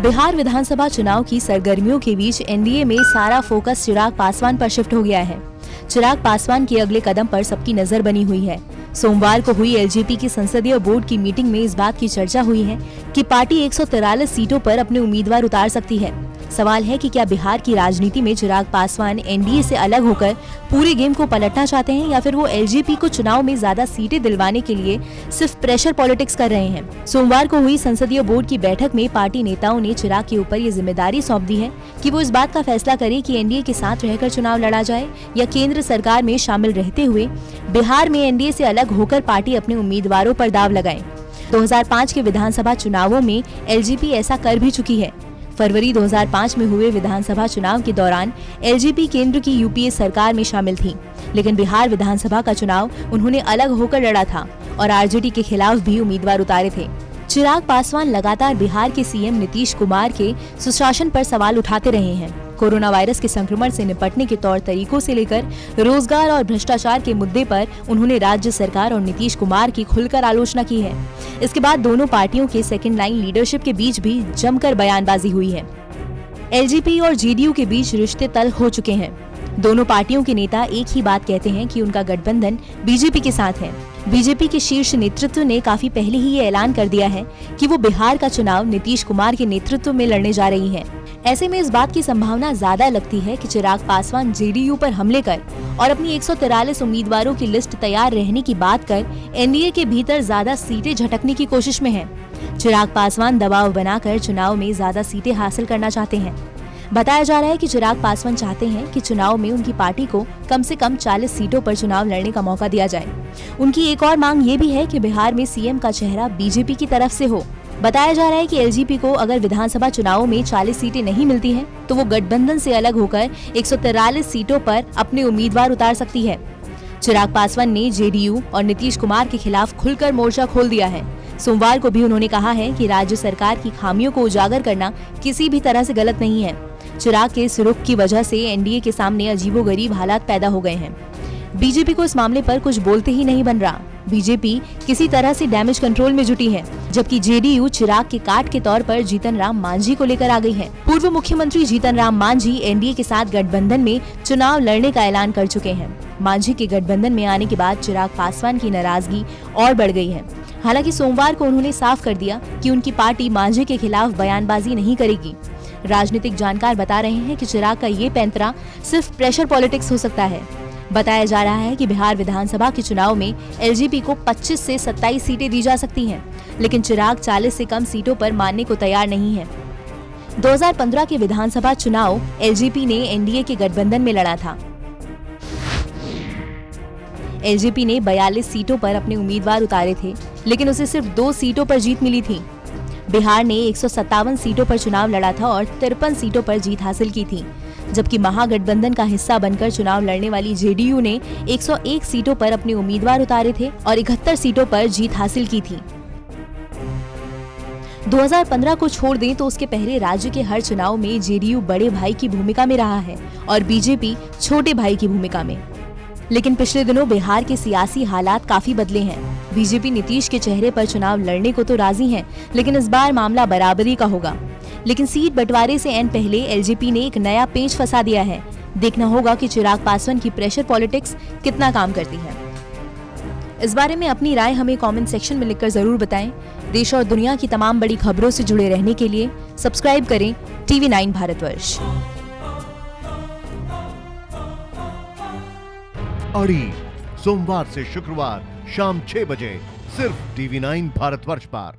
बिहार विधानसभा चुनाव की सरगर्मियों के बीच एनडीए में सारा फोकस चिराग पासवान पर शिफ्ट हो गया है। चिराग पासवान के अगले कदम पर सबकी नजर बनी हुई है। सोमवार को हुई एलजेपी की संसदीय बोर्ड की मीटिंग में इस बात की चर्चा हुई है कि पार्टी 143 सीटों पर अपने उम्मीदवार उतार सकती है। सवाल है कि क्या बिहार की राजनीति में चिराग पासवान एनडीए से अलग होकर पूरे गेम को पलटना चाहते हैं या फिर वो एलजेपी को चुनाव में ज्यादा सीटें दिलवाने के लिए सिर्फ प्रेशर पॉलिटिक्स कर रहे हैं। सोमवार को हुई संसदीय बोर्ड की बैठक में पार्टी नेताओं ने चिराग के ऊपर ये जिम्मेदारी सौंप दी है कि वो इस बात का फैसला करे कि एनडीए के साथ रहकर चुनाव लड़ा जाए या केंद्र सरकार में शामिल रहते हुए बिहार में एनडीए से अलग होकर पार्टी अपने उम्मीदवारों पर दाव लगाए। 2005 के विधानसभा चुनावों में एलजेपी ऐसा कर भी चुकी है। फरवरी 2005 में हुए विधानसभा चुनाव के दौरान एलजेपी केंद्र की यूपीए सरकार में शामिल थी, लेकिन बिहार विधानसभा का चुनाव उन्होंने अलग होकर लड़ा था और आरजेडी के खिलाफ भी उम्मीदवार उतारे थे। चिराग पासवान लगातार बिहार के सीएम नीतीश कुमार के सुशासन पर सवाल उठाते रहे हैं। कोरोना वायरस के संक्रमण से निपटने के तौर तरीकों से लेकर रोजगार और भ्रष्टाचार के मुद्दे पर उन्होंने राज्य सरकार और नीतीश कुमार की खुलकर आलोचना की है। इसके बाद दोनों पार्टियों के सेकेंड लाइन लीडरशिप के बीच भी जमकर बयानबाजी हुई है। एलजेपी और जेडीयू के बीच रिश्ते तल्ख हो चुके हैं। दोनों पार्टियों के नेता एक ही बात कहते हैं कि उनका गठबंधन बीजेपी के साथ है। बीजेपी के शीर्ष नेतृत्व ने काफी पहले ही ये ऐलान कर दिया है कि वो बिहार का चुनाव नीतीश कुमार के नेतृत्व में लड़ने जा रही है। ऐसे में इस बात की संभावना ज्यादा लगती है कि चिराग पासवान जेडीयू पर हमले कर और अपनी 143 उम्मीदवारों की लिस्ट तैयार रहने की बात कर एनडीए के भीतर ज्यादा सीटें झटकने की कोशिश में है। चिराग पासवान दबाव बनाकर चुनाव में ज्यादा सीटें हासिल करना चाहते हैं। बताया जा रहा है कि चिराग पासवान चाहते हैं कि चुनाव में उनकी पार्टी को कम से कम 40 सीटों पर चुनाव लड़ने का मौका दिया जाए। उनकी एक और मांग ये भी है कि बिहार में सीएम का चेहरा बीजेपी की तरफ से हो। बताया जा रहा है कि एलजेपी को अगर विधानसभा चुनावों में 40 सीटें नहीं मिलती हैं, तो वो गठबंधन से अलग होकर 143 सीटों पर अपने उम्मीदवार उतार सकती है। चिराग पासवान ने जेडीयू और नीतीश कुमार के खिलाफ खुलकर मोर्चा खोल दिया है। सोमवार को भी उन्होंने कहा है कि राज्य सरकार की खामियों को उजागर करना किसी भी तरह से गलत नहीं है। चिराग के इस रुख की वजह से एनडीए के सामने अजीबोगरीब हालात पैदा हो गए हैं। बीजेपी को इस मामले पर कुछ बोलते ही नहीं बन रहा। बीजेपी किसी तरह से डैमेज कंट्रोल में जुटी है, जबकि जेडीयू चिराग के काट के तौर पर जीतन राम मांझी को लेकर आ गई है। पूर्व मुख्यमंत्री जीतन राम मांझी एनडीए के साथ गठबंधन में चुनाव लड़ने का ऐलान कर चुके हैं। मांझी के गठबंधन में आने के बाद चिराग पासवान की नाराजगी और बढ़ गई है। हालांकि सोमवार को उन्होंने साफ कर दिया कि उनकी पार्टी मांझी के खिलाफ बयानबाजी नहीं करेगी। राजनीतिक जानकार बता रहे हैं कि चिराग का ये पैंतरा सिर्फ प्रेशर पॉलिटिक्स हो सकता है। बताया जा रहा है कि बिहार विधानसभा के चुनाव में एलजेपी को 25 से 27 सीटें दी जा सकती हैं, लेकिन चिराग 40 से कम सीटों पर मानने को तैयार नहीं है। 2015 के विधानसभा चुनाव एलजेपी ने एनडीए के गठबंधन में लड़ा था। एलजेपी ने 42 सीटों पर अपने उम्मीदवार उतारे थे, लेकिन उसे सिर्फ 2 सीटों पर जीत मिली थी। बिहार ने 157 सीटों पर चुनाव लड़ा था और 53 सीटों पर जीत हासिल की थी, जबकि महागठबंधन का हिस्सा बनकर चुनाव लड़ने वाली जेडीयू ने 101 सीटों पर अपने उम्मीदवार उतारे थे और 71 सीटों पर जीत हासिल की थी। 2015 को छोड़ दें तो उसके पहले राज्य के हर चुनाव में जेडीयू बड़े भाई की भूमिका में रहा है और बीजेपी छोटे भाई की भूमिका में। लेकिन पिछले दिनों बिहार के सियासी हालात काफी बदले हैं। बीजेपी नीतीश के चेहरे पर चुनाव लड़ने को तो राजी है, लेकिन इस बार मामला बराबरी का होगा। लेकिन सीट बंटवारे से ऐन पहले एलजेपी ने एक नया पेंच फंसा दिया है। देखना होगा कि चिराग पासवान की प्रेशर पॉलिटिक्स कितना काम करती है। इस बारे में अपनी राय हमें कमेंट सेक्शन में लिखकर जरूर बताएं। देश और दुनिया की तमाम बड़ी खबरों से जुड़े रहने के लिए सब्सक्राइब करें TV9 भारतवर्ष। अड़ी सोमवार से शुक्रवार शाम 6 बजे सिर्फ TV9 भारतवर्ष पर।